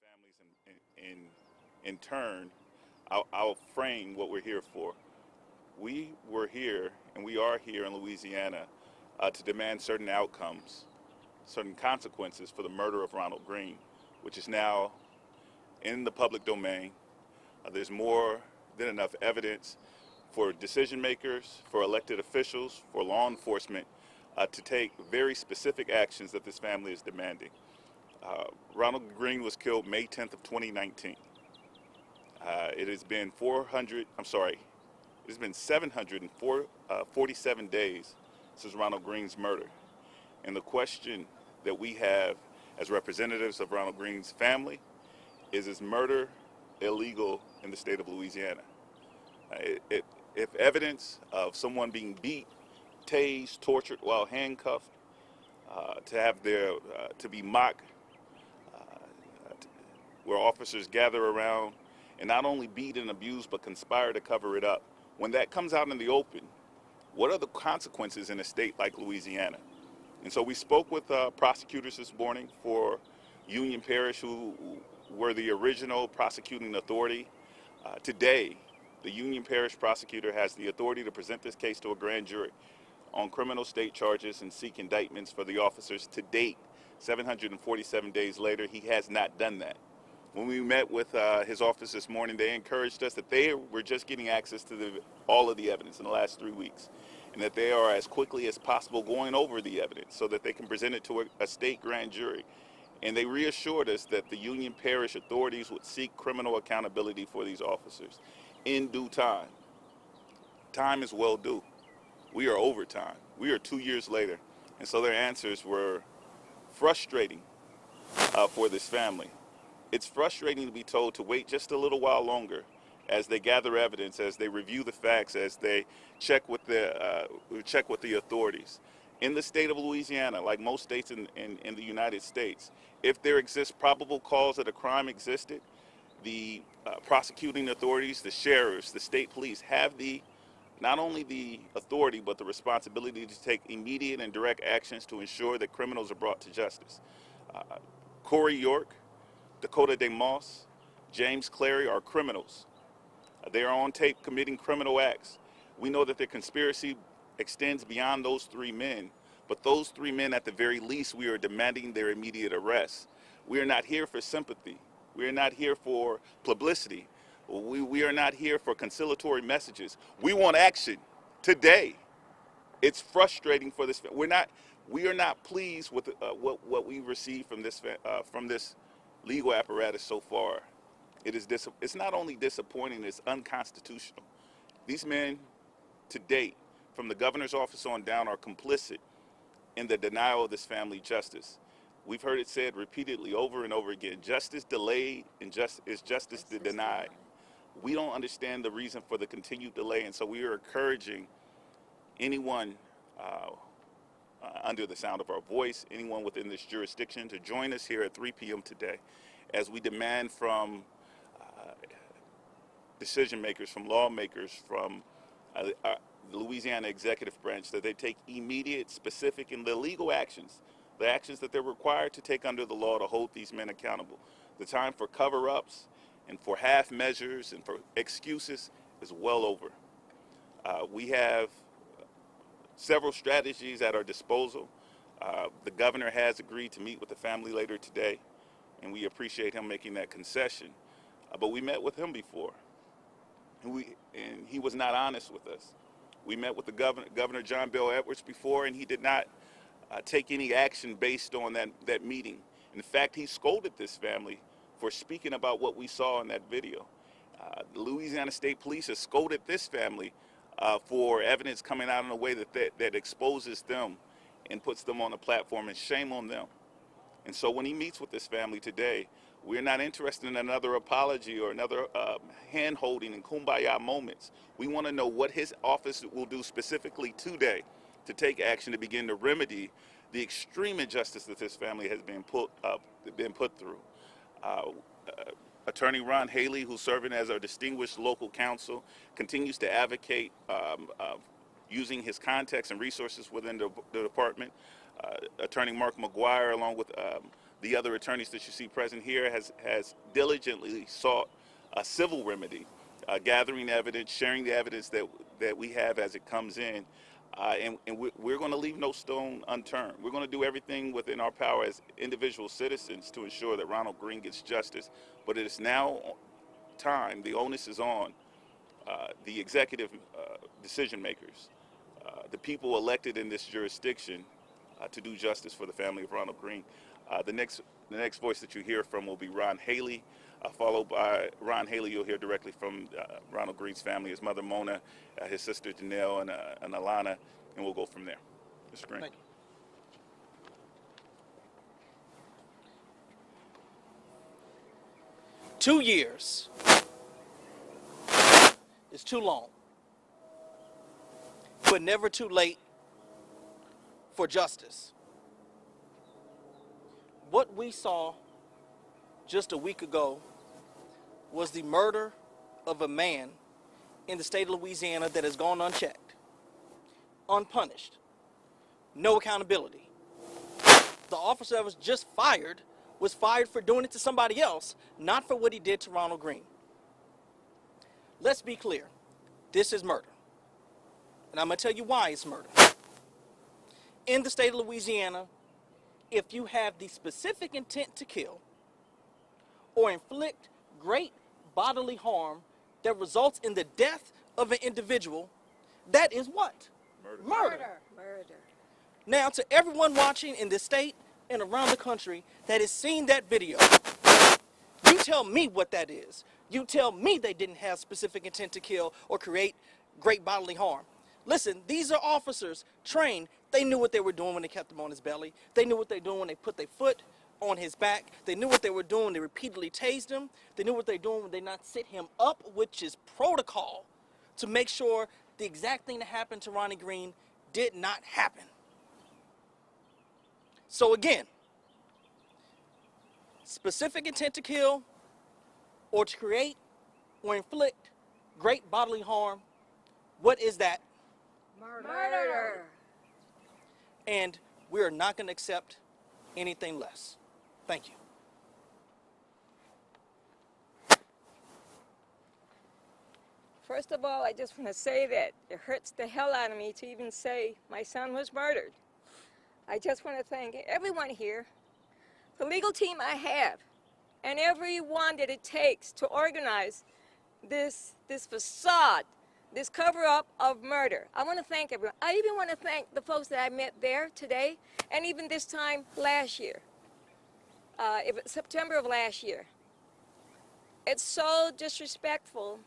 families, in turn, I'll frame what we're here for. We were here, and we are here in Louisiana to demand certain outcomes, certain consequences for the murder of Ronald Greene, which is now in the public domain. There's more than enough evidence for decision makers, for elected officials, for law enforcement to take very specific actions that this family is demanding. Ronald Greene was killed May 10th of 2019. It has been 747 days since Ronald Greene's murder. And the question that we have as representatives of Ronald Greene's family is murder illegal in the state of Louisiana? If evidence of someone being beat, tased, tortured while handcuffed, to be mocked, where officers gather around and not only beat and abuse but conspire to cover it up, when that comes out in the open, what are the consequences in a state like Louisiana? And so we spoke with prosecutors this morning for Union Parish, who were the original prosecuting authority. Today, the Union Parish prosecutor has the authority to present this case to a grand jury on criminal state charges and seek indictments for the officers. To date, 747 days later, he has not done that. When we met with his office this morning, they encouraged us that they were just getting access to all of the evidence in the last 3 weeks, and that they are as quickly as possible going over the evidence so that they can present it to a state grand jury. And they reassured us that the Union Parish authorities would seek criminal accountability for these officers in due time. Time is well due. We are over time. We are 2 years later. And so their answers were frustrating for this family. It's frustrating to be told to wait just a little while longer as they gather evidence, as they review the facts, as they check with the authorities. In the state of Louisiana, like most states in the United States, if there exists probable cause that a crime existed, the prosecuting authorities, the sheriffs, the state police have not only the authority but the responsibility to take immediate and direct actions to ensure that criminals are brought to justice. Corey York, Dakota DeMoss, James Clary are criminals. They are on tape committing criminal acts. We know that their conspiracy extends beyond those three men, but those three men, at the very least, we are demanding their immediate arrest. We are not here for sympathy. We are not here for publicity. We are not here for conciliatory messages. We want action today. It's frustrating for this. We are not pleased with what we received from this legal apparatus so far. It's not only disappointing, it's unconstitutional. These men, to date, from the governor's office on down, are complicit in the denial of this family justice. We've heard it said repeatedly over and over again, justice delayed and is justice denied. We don't understand the reason for the continued delay, and so we are encouraging anyone under the sound of our voice, anyone within this jurisdiction, to join us here at 3 p.m. today as we demand from decision makers, from lawmakers, from the Louisiana executive branch, that they take immediate, specific, and the legal actions, the actions that they're required to take under the law to hold these men accountable. The time for cover-ups and for half measures and for excuses is well over. We have several strategies at our disposal. The governor has agreed to meet with the family later today, and we appreciate him making that concession. But we met with him before, and he was not honest with us. We met with the Governor John Bel Edwards before, and he did not take any action based on that meeting. In fact, he scolded this family for speaking about what we saw in that video. The Louisiana State Police has scolded this family for evidence coming out in a way that exposes them and puts them on a platform, and shame on them. And so when he meets with this family today, we're not interested in another apology or another hand-holding and kumbaya moments. We want to know what his office will do specifically today to take action to begin to remedy the extreme injustice that this family has been put through. Attorney Ron Haley, who's serving as our distinguished local counsel, continues to advocate using his contacts and resources within the department. Attorney Mark McGuire, along with the other attorneys that you see present here has diligently sought a civil remedy, gathering evidence, sharing the evidence that we have as it comes in. And we're going to leave no stone unturned. We're going to do everything within our power as individual citizens to ensure that Ronald Greene gets justice. But it is now time, the onus is on the executive decision makers, the people elected in this jurisdiction to do justice for the family of Ronald Greene. The next voice that you hear from will be Ron Haley, followed by Ron Haley. You'll hear directly from Ronald Greene's family, his mother Mona, his sister Janelle, and Alana, and we'll go from there. Mr. Greene. Thank you. 2 years is too long, but never too late for justice. What we saw just a week ago was the murder of a man in the state of Louisiana that has gone unchecked, unpunished, no accountability. The officer that was just fired was fired for doing it to somebody else, not for what he did to Ronald Greene. Let's be clear, this is murder. And I'm going to tell you why it's murder. In the state of Louisiana, if you have the specific intent to kill or inflict great bodily harm that results in the death of an individual, that is what? Murder. Now, to everyone watching in this state and around the country that has seen that video, you tell me what that is. You tell me they didn't have specific intent to kill or create great bodily harm. Listen, these are officers trained. They knew what they were doing when they kept him on his belly. They knew what they were doing when they put their foot on his back. They knew what they were doing when they repeatedly tased him. They knew what they were doing when they not sit him up, which is protocol, to make sure the exact thing that happened to Ronnie Greene did not happen. So again, specific intent to kill or to create or inflict great bodily harm, what is that? Murder. And we are not going to accept anything less. Thank you. First of all, I just want to say that it hurts the hell out of me to even say my son was murdered. I just want to thank everyone here, the legal team I have, and everyone that it takes to organize this facade, this cover-up of murder. I want to thank everyone. I even want to thank the folks that I met there today, and even this time last year, September of last year. It's so disrespectful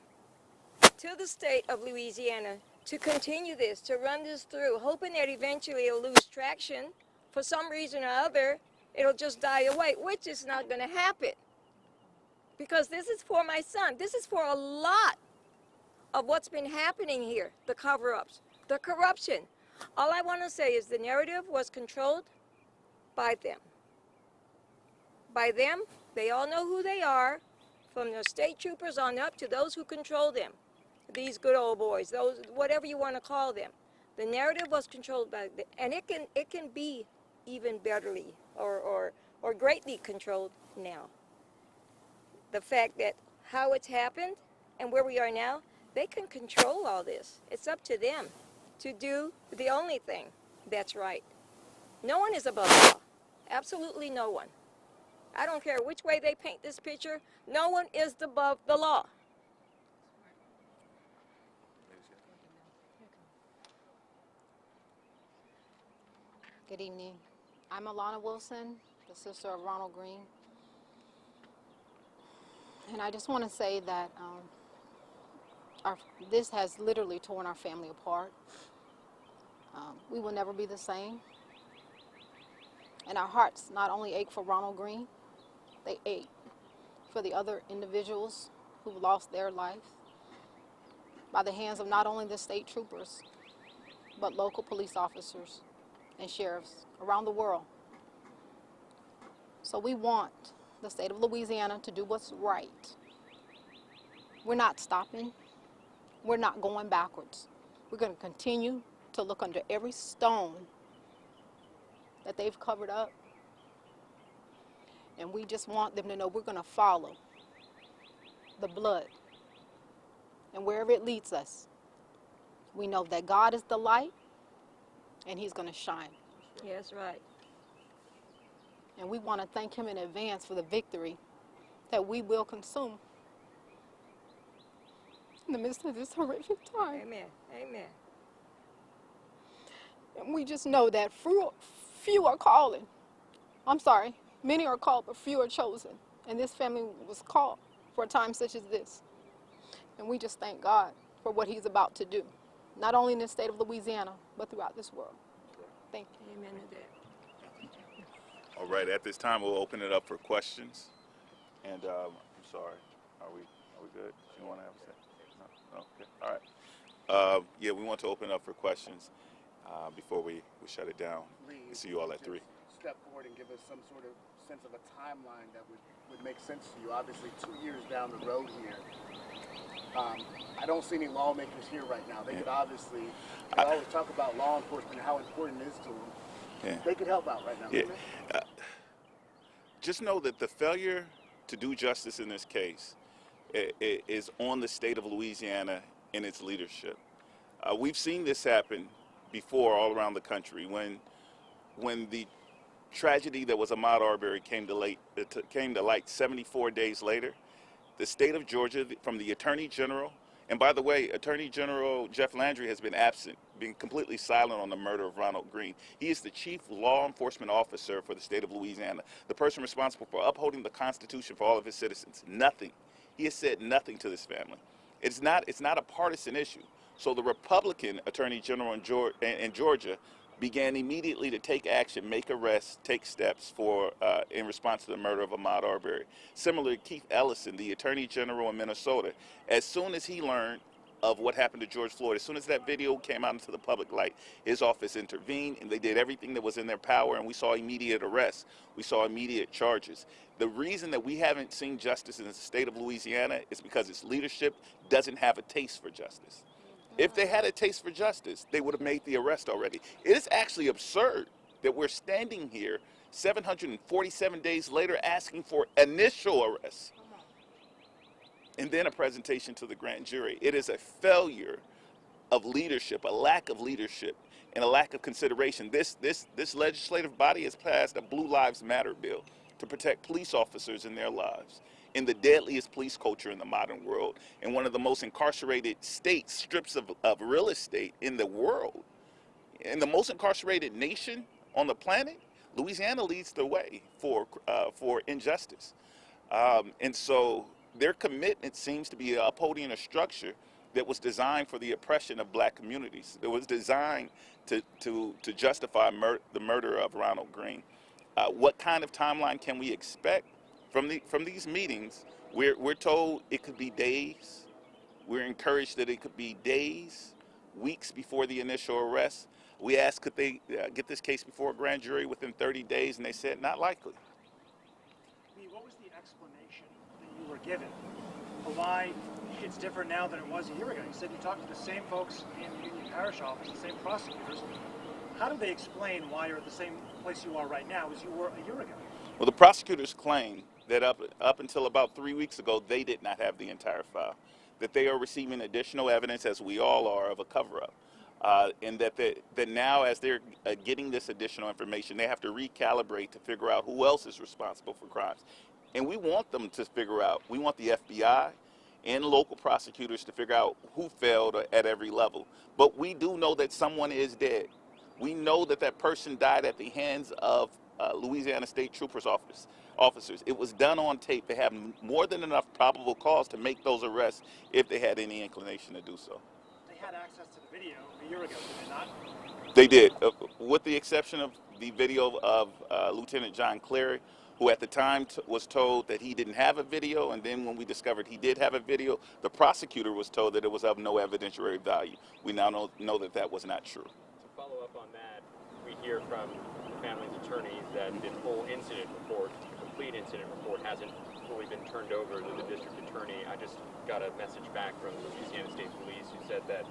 to the state of Louisiana to continue this, to run this through, hoping that eventually it'll lose traction. For some reason or other, it'll just die away, which is not going to happen. Because this is for my son. This is for a lot of what's been happening here, the cover-ups, the corruption. All I want to say is the narrative was controlled by them. By them, they all know who they are, from the state troopers on up to those who control them. These good old boys, those, whatever you want to call them. The narrative was controlled by them, and it can be even betterly or greatly controlled now. The fact that how it's happened and where we are now, they can control all this. It's up to them to do the only thing that's right. No one is above the law. Absolutely no one. I don't care which way they paint this picture. No one is above the law. Good evening. I'm Alana Wilson, the sister of Ronald Greene. And I just want to say that this has literally torn our family apart. We will never be the same. And our hearts not only ache for Ronald Greene, they ache for the other individuals who've lost their life by the hands of not only the state troopers, but local police officers and sheriffs around the world. So we want the state of Louisiana to do what's right. We're not stopping. We're not going backwards. We're going to continue to look under every stone that they've covered up. And we just want them to know we're going to follow the blood. And wherever it leads us, we know that God is the light and he's going to shine. Yeah, that's right. And we want to thank him in advance for the victory that we will consume in the midst of this horrific time. Amen. Amen. And we just know that few are calling. I'm sorry, many are called, but few are chosen. And this family was called for a time such as this. And we just thank God for what he's about to do, not only in the state of Louisiana, but throughout this world. Thank you. Amen to that. All right, at this time, we'll open it up for questions. And I'm sorry, are we good? You want to have a say? No? Okay, all right. Yeah, we want to open up for questions before we shut it down. We'll see you all at 3. Step forward and give us some sort of sense of a timeline that would make sense to you. Obviously, 2 years down the road here, I don't see any lawmakers here right now. They could obviously, they always talk about law enforcement and how important it is to them. Yeah. They could help out right now. Yeah. Just know that the failure to do justice in this case is on the state of Louisiana and its leadership. We've seen this happen before all around the country. When the tragedy that was Ahmaud Arbery came to light 74 days later, the state of Georgia, from the Attorney General, and by the way, Attorney General Jeff Landry has been absent, being completely silent on the murder of Ronald Greene. He is the chief law enforcement officer for the state of Louisiana, the person responsible for upholding the Constitution for all of his citizens. Nothing. He has said nothing to this family. It's not a partisan issue. So the Republican Attorney General in Georgia began immediately to take action, make arrests, take steps in response to the murder of Ahmaud Arbery. Similarly, Keith Ellison, the Attorney General in Minnesota, as soon as he learned of what happened to George Floyd, as soon as that video came out into the public light, his office intervened and they did everything that was in their power, and we saw immediate arrests. We saw immediate charges. The reason that we haven't seen justice in the state of Louisiana is because its leadership doesn't have a taste for justice. If they had a taste for justice, they would have made the arrest already. It is actually absurd that we're standing here 747 days later asking for initial arrests and then a presentation to the grand jury. It is a failure of leadership, a lack of leadership, and a lack of consideration. This legislative body has passed a Blue Lives Matter bill to protect police officers and their lives in the deadliest police culture in the modern world, in one of the most incarcerated strips of real estate in the world, in the most incarcerated nation on the planet. Louisiana leads the way for injustice, and so their commitment seems to be upholding a structure that was designed for the oppression of black communities. It was designed to justify the murder of Ronald Greene. What kind of timeline can we expect from these meetings? We're told it could be days. We're encouraged that it could be days, weeks before the initial arrest. We asked, could they get this case before a grand jury within 30 days, and they said not likely. What was the explanation that you were given for why it's different now than it was a year ago? You said you talked to the same folks in the Union Parish office, the same prosecutors. How do they explain why you're at the same place you are right now as you were a year ago? Well, the prosecutors claim that up until about 3 weeks ago, they did not have the entire file, that they are receiving additional evidence, as we all are, of a cover-up, and that now, as they're getting this additional information, they have to recalibrate to figure out who else is responsible for crimes. And we want them to figure out, we want the FBI and local prosecutors to figure out who failed at every level. But we do know that someone is dead. We know that that person died at the hands of Louisiana State Troopers officers. It was done on tape. They have more than enough probable cause to make those arrests if they had any inclination to do so. They had access to the video a year ago, did they not? They did, with the exception of the video of Lieutenant John Cleary, who at the time was told that he didn't have a video, and then when we discovered he did have a video, the prosecutor was told that it was of no evidentiary value. We now know that that was not true. To follow up on that, we hear from the family's attorneys that the full incident report, the complete incident report, hasn't fully been turned over to the district attorney. I just got a message back from the Louisiana State Police who said that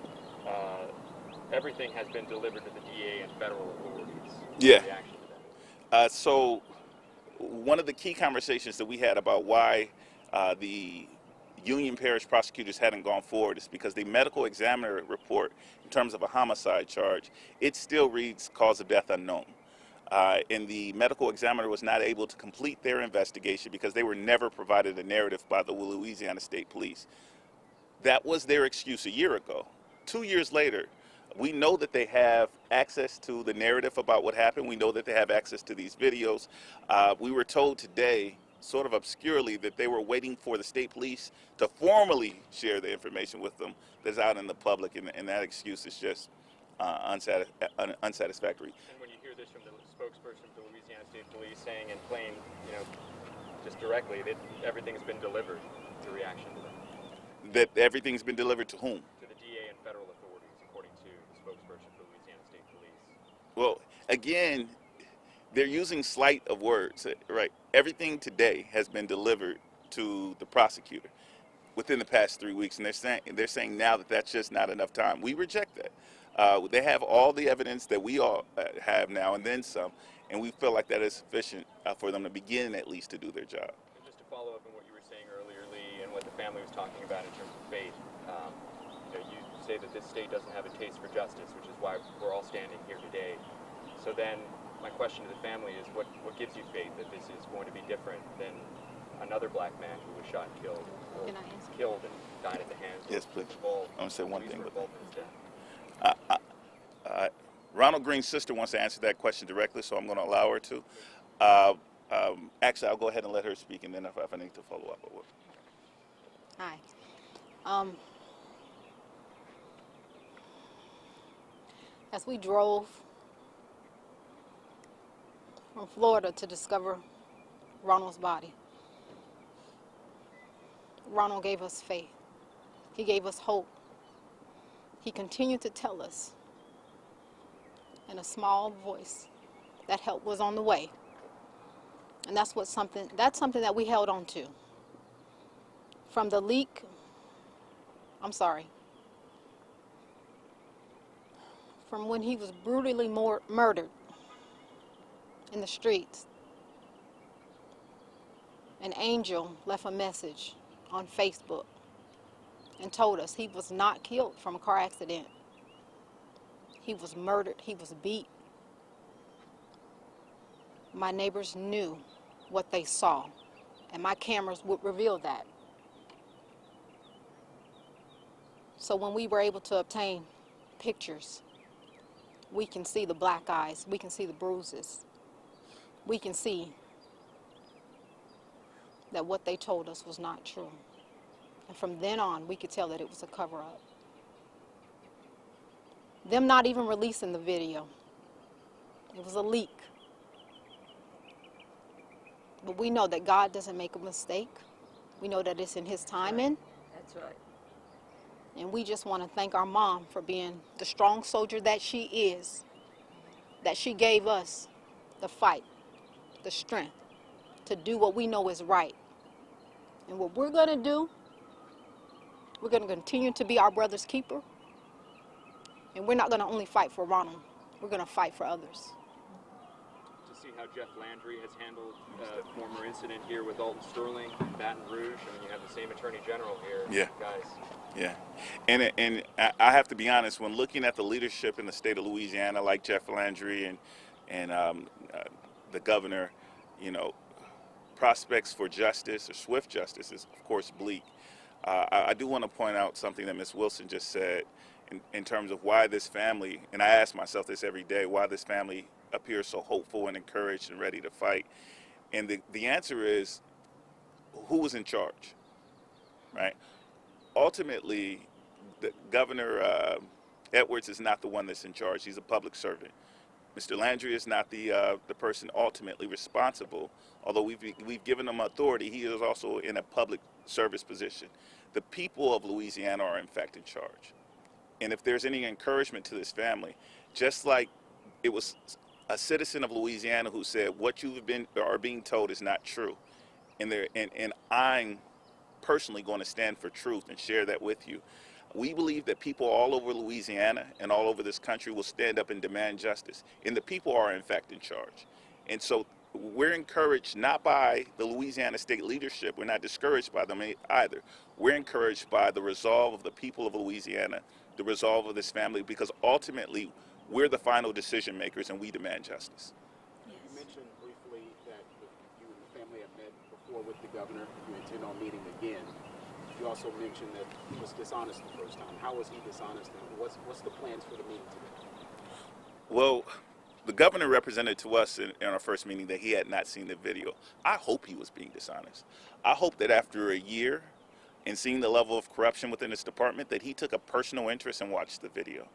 everything has been delivered to the DA and federal authorities. Yeah. Reaction to that. So one of the key conversations that we had about why the Union Parish prosecutors hadn't gone forward is because the medical examiner report, in terms of a homicide charge, it still reads cause of death unknown. And the medical examiner was not able to complete their investigation because they were never provided a narrative by the Louisiana State Police. That was their excuse a year ago. 2 years later, we know that they have access to the narrative about what happened. We know that they have access to these videos. We were told today, sort of obscurely, that they were waiting for the state police to formally share the information with them that's out in the public, and that excuse is just unsatisfactory. And when you hear this from the spokesperson for the Louisiana State Police saying in plain, just directly, that everything's been delivered, the reaction to that? That everything's been delivered to whom? To the DA and federal authorities, according to the spokesperson for Louisiana State Police. Well, again, they're using slight of words, right? Everything today has been delivered to the prosecutor within the past 3 weeks, and they're saying now that that's just not enough time. We reject that. They have all the evidence that we all have now, and then some, and we feel like that is sufficient for them to begin at least to do their job. And just to follow up on what you were saying earlier, Lee, and what the family was talking about in terms of faith, you say that this state doesn't have a taste for justice, which is why we're all standing here today. So then, my question to the family is, what gives you faith that this is going to be different than another black man who was shot and killed, or killed and died at the hands Yes, please. of I want to say one thing. involved in his death? Ronald Greene's sister wants to answer that question directly, so I'm going to allow her to. Actually, I'll go ahead and let her speak, and then if I need to follow up, I will. Hi. As we drove from Florida to discover Ronald's body, Ronald gave us faith. He gave us hope. He continued to tell us in a small voice that help was on the way. And that's something that we held on to. From the leak, from when he was brutally murdered in the streets, an angel left a message on Facebook and told us he was not killed from a car accident. He was murdered. He was beat. My neighbors knew what they saw, and my cameras would reveal that. So when we were able to obtain pictures, we can see the black eyes, we can see the bruises, we can see that what they told us was not true. And from then on, we could tell that it was a cover-up. Them not even releasing the video, it was a leak. But we know that God doesn't make a mistake. We know that it's in His timing. That's right. And we just want to thank our mom for being the strong soldier that she is, that she gave us the fight, the strength to do what we know is right. And what we're going to do, we're going to continue to be our brother's keeper. And we're not going to only fight for Ronald. We're going to fight for others. To see how Jeff Landry has handled a former incident here with Alton Sterling, Baton Rouge. I mean, you have the same Attorney General here. Yeah. Guys. Yeah. And I have to be honest, when looking at the leadership in the state of Louisiana, like Jeff Landry and the governor, prospects for justice or swift justice is, of course, bleak. I do want to point out something that Ms. Wilson just said in terms of why this family, and I ask myself this every day, why this family appears so hopeful and encouraged and ready to fight. And the answer is, who was in charge, right? Ultimately, Governor Edwards is not the one that's in charge. He's a public servant. Mr. Landry is not the person ultimately responsible. Although we've given him authority, he is also in a public service position. The people of Louisiana are in fact in charge. And if there's any encouragement to this family, just like it was a citizen of Louisiana who said what you are being told is not true, and I'm personally going to stand for truth and share that with you. We believe that people all over Louisiana and all over this country will stand up and demand justice, and the people are in fact in charge. And so we're encouraged not by the Louisiana state leadership. We're not discouraged by them either. We're encouraged by the resolve of the people of Louisiana, the resolve of this family, because ultimately we're the final decision makers and we demand justice. You mentioned briefly that you and the family have met before with the governor. You intend on meeting again. You also mentioned that he was dishonest the first time. How was he dishonest, and what's the plans for the meeting today? Well, the governor represented to us in our first meeting that he had not seen the video. I hope he was being dishonest. I hope that after a year and seeing the level of corruption within this department, that he took a personal interest and watched the video.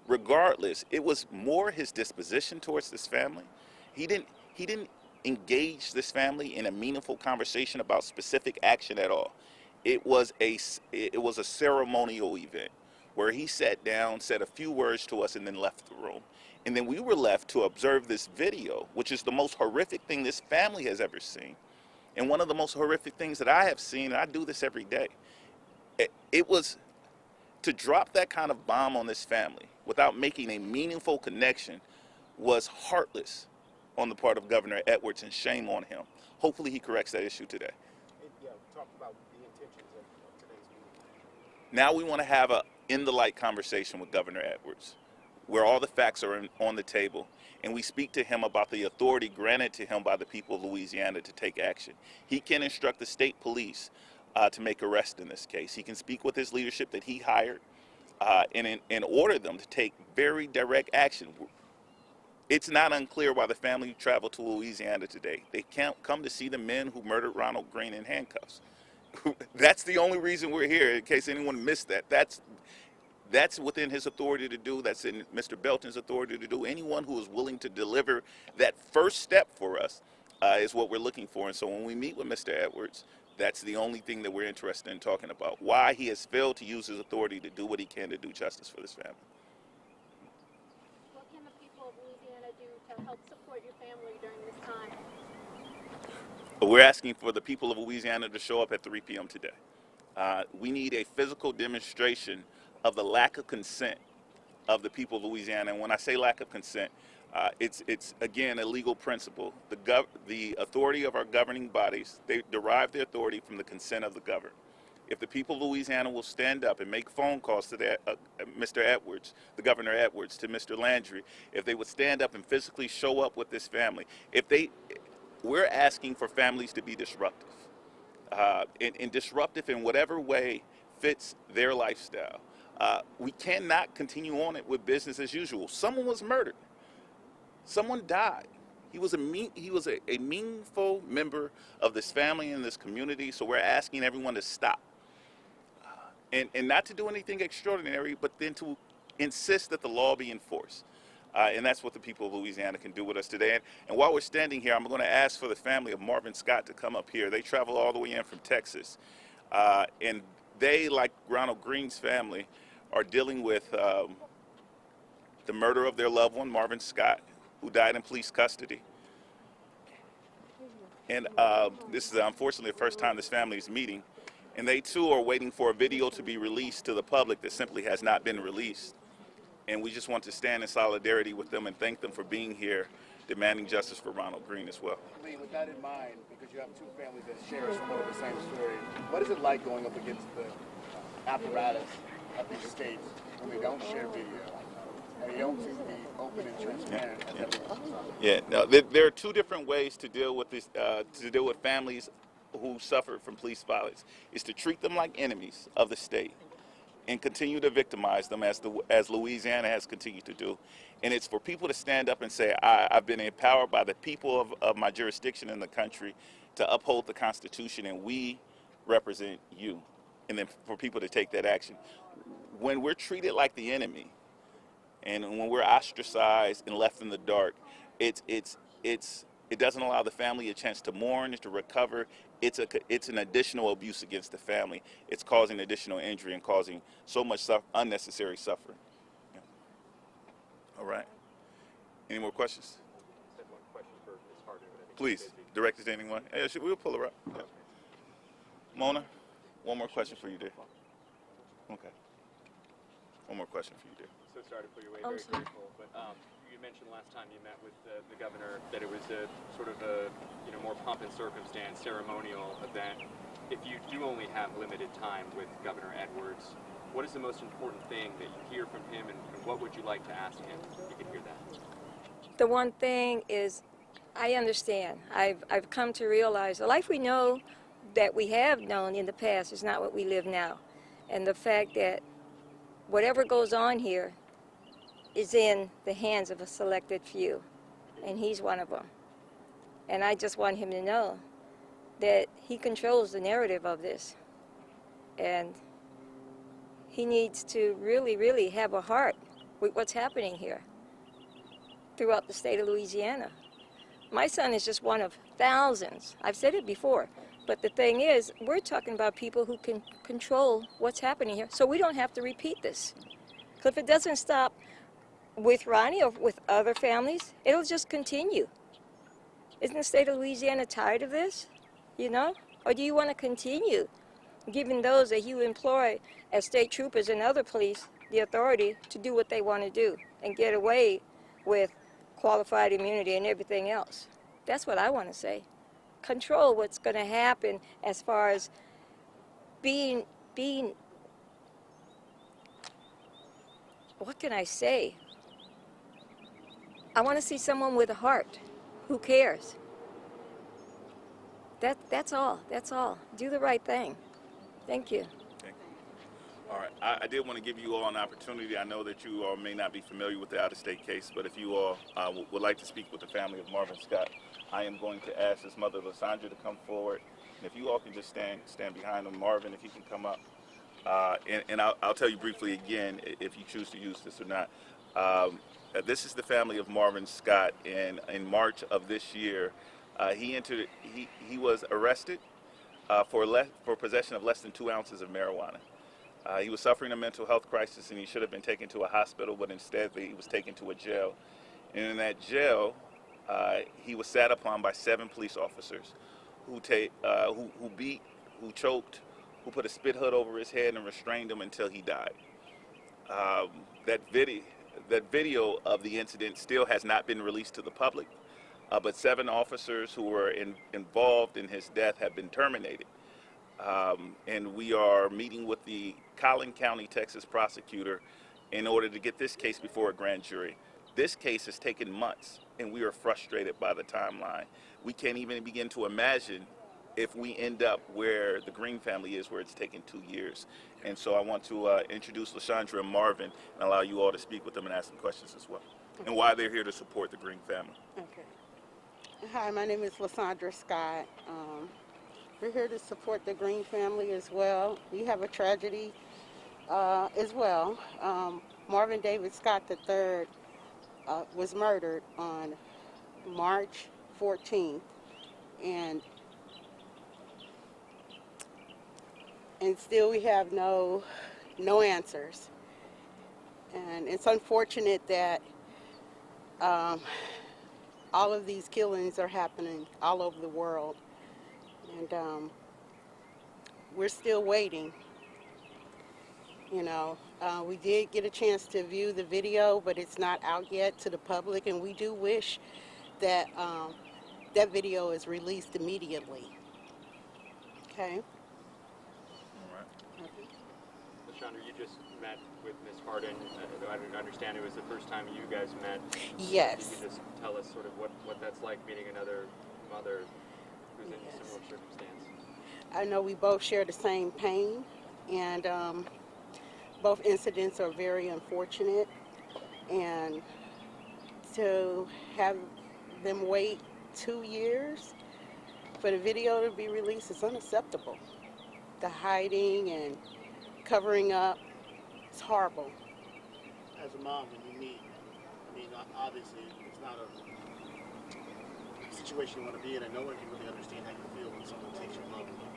Regardless, it was more his disposition towards this family. He didn't engage this family in a meaningful conversation about specific action at all. It was a ceremonial event where he sat down, said a few words to us, and then left the room. And then we were left to observe this video, which is the most horrific thing this family has ever seen. And one of the most horrific things that I have seen, and I do this every day, it was to drop that kind of bomb on this family without making a meaningful connection was heartless on the part of Governor Edwards, and shame on him. Hopefully he corrects that issue today. Yeah, talk about the intentions of today's meeting. Now we want to have a in-the-light conversation with Governor Edwards, where all the facts are on the table, and we speak to him about the authority granted to him by the people of Louisiana to take action. He can instruct the state police to make arrests in this case. He can speak with his leadership that he hired and order them to take very direct action. It's not unclear why the family traveled to Louisiana today. They can't come to see the men who murdered Ronald Greene in handcuffs. That's the only reason we're here, in case anyone missed that. That's within his authority to do. That's in Mr. Belton's authority to do. Anyone who is willing to deliver that first step for us is what we're looking for. And so when we meet with Mr. Edwards, that's the only thing that we're interested in talking about. Why he has failed to use his authority to do what he can to do justice for this family. What can the people of Louisiana do to help support your family during this time? We're asking for the people of Louisiana to show up at 3 p.m. today. We need a physical demonstration of the lack of consent of the people of Louisiana. And when I say lack of consent, it's again a legal principle. The authority of our governing bodies, they derive their authority from the consent of the governed. If the people of Louisiana will stand up and make phone calls to Mr. Edwards, the Governor Edwards, to Mr. Landry, if they would stand up and physically show up with this family, we're asking for families to be disruptive, and disruptive in whatever way fits their lifestyle. We cannot continue on it with business as usual. Someone was murdered. Someone died. He was a meaningful member of this family and this community. So we're asking everyone to stop, and not to do anything extraordinary, but then to insist that the law be enforced. And that's what the people of Louisiana can do with us today. And while we're standing here, I'm going to ask for the family of Marvin Scott to come up here. They travel all the way in from Texas. And they, like Ronald Greene's family, are dealing with the murder of their loved one, Marvin Scott, who died in police custody. And this is unfortunately the first time this family is meeting. And they too are waiting for a video to be released to the public that simply has not been released. And we just want to stand in solidarity with them and thank them for being here, demanding justice for Ronald Greene as well. Lee, with that in mind, because you have two families that share somewhat of the same story, what is it like going up against the apparatus of these states when they don't share video and they don't seem to be open and transparent as everyone else? Yeah, no, there are two different ways to deal with this, to deal with families who suffered from police violence. Is to treat them like enemies of the state and continue to victimize them as Louisiana has continued to do. And it's for people to stand up and say, I've been empowered by the people of my jurisdiction in the country to uphold the Constitution, and we represent you. And then for people to take that action. When we're treated like the enemy, and when we're ostracized and left in the dark, it doesn't allow the family a chance to mourn, to recover. It's an additional abuse against the family. It's causing additional injury and causing so much unnecessary suffering. Yeah. All right. Any more questions? I had one question for Ms. Hardin, but I think Please, she's busy. direct it to anyone. Yeah, we'll pull her up. Yeah. Mona, one more question for you, dear. Okay. One more question for you, dear. So sorry to put you away, I'm very sorry. grateful, but you mentioned last time you met with the governor that it was a sort of a more pomp and circumstance, ceremonial event. If you do only have limited time with Governor Edwards, what is the most important thing that you hear from him, and what would you like to ask him if you could hear that? The one thing is, I understand. I've come to realize the life we know that we have known in the past is not what we live now. And the fact that whatever goes on here is in the hands of a selected few, and he's one of them. And I just want him to know that he controls the narrative of this. And he needs to really, really have a heart with what's happening here throughout the state of Louisiana. My son is just one of thousands. I've said it before. But the thing is, we're talking about people who can control what's happening here, so we don't have to repeat this. Because if it doesn't stop with Ronnie or with other families, it'll just continue. Isn't the state of Louisiana tired of this? You know? Or do you want to continue giving those that you employ as state troopers and other police the authority to do what they want to do and get away with qualified immunity and everything else? That's what I want to say. Control what's going to happen as far as being, what can I say? I want to see someone with a heart who cares. That's all. That's all. Do the right thing. Thank you. Thank you. All right. I did want to give you all an opportunity. I know that you all may not be familiar with the out-of-state case, but if you all would like to speak with the family of Marvin Scott, I am going to ask his mother, Lysandra, to come forward. And if you all can just stand behind him, Marvin, if you can come up. And I'll tell you briefly again, if you choose to use this or not. This is the family of Marvin Scott. In March of this year, he was arrested for possession of less than 2 ounces of marijuana. He was suffering a mental health crisis, and he should have been taken to a hospital, but instead he was taken to a jail. And in that jail, he was sat upon by 7 police officers who beat, who choked, who put a spit hood over his head and restrained him until he died. That video of the incident still has not been released to the public, but 7 officers who were involved in his death have been terminated. And we are meeting with the Collin County, Texas prosecutor in order to get this case before a grand jury. This case has taken months, and we are frustrated by the timeline. We can't even begin to imagine if we end up where the Greene family is, where it's taken 2 years. And so I want to introduce Lysandra and Marvin and allow you all to speak with them and ask them questions as well, and why they're here to support the Greene family. Okay. Hi, my name is Lysandra Scott. We're here to support the Greene family as well. We have a tragedy as well. Marvin David Scott III was murdered on March 14th, and still we have no answers. And it's unfortunate that all of these killings are happening all over the world, and we're still waiting. You know, we did get a chance to view the video, but it's not out yet to the public, and we do wish that that video is released immediately. Okay? Chandra, you just met with Ms. Hardin. I understand it was the first time you guys met. Yes. Can you just tell us sort of what that's like, meeting another mother who's in a similar circumstance? I know we both share the same pain, and both incidents are very unfortunate. And to have them wait 2 years for the video to be released is unacceptable. The hiding and covering up, it's horrible. As a mom, when you meet, I mean, obviously it's not a situation you want to be in, and no one can really understand how you feel when someone takes your love away.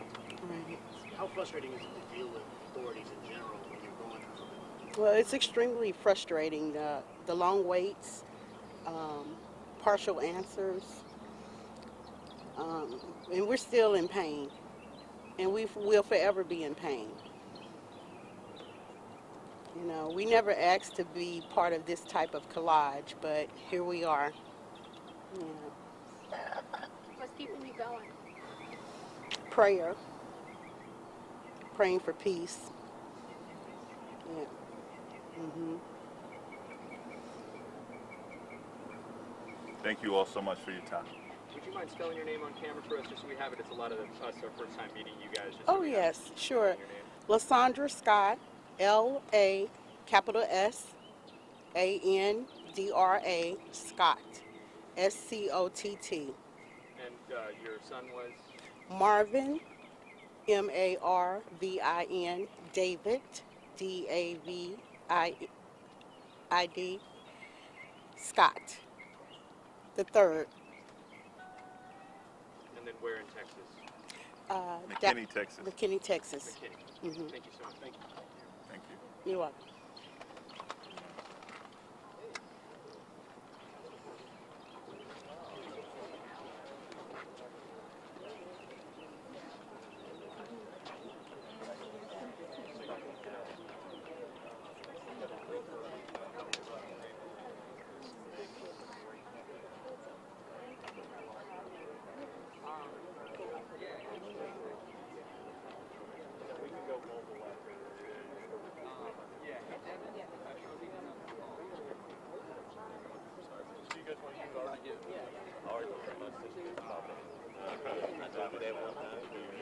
Right. How frustrating is it to deal with authorities in general when you're going through something like that? Well, it's extremely frustrating, the long waits, partial answers, and we're still in pain, and we will forever be in pain. You know, we never asked to be part of this type of collage, but here we are. You know, What's keeping you going? prayer, praying for peace. Yeah. Thank you all so much for your time. Would you mind spelling your name on camera for us, just so we have it? It's a lot of us our first time meeting you guys. Just so Oh, we yes, have sure. your name. Lysandra Scott, L-A, capital S-A-N-D-R-A, Scott, S-C-O-T-T. And your son was? Marvin, M-A-R-V-I-N, David, D-A-V-I-D, Scott, the third. And then where in Texas? McKinney, Texas. McKinney, Texas. McKinney. Thank you so much. Thank you. Thank you. You're welcome. I already told my sister to pop in. I told you that one time.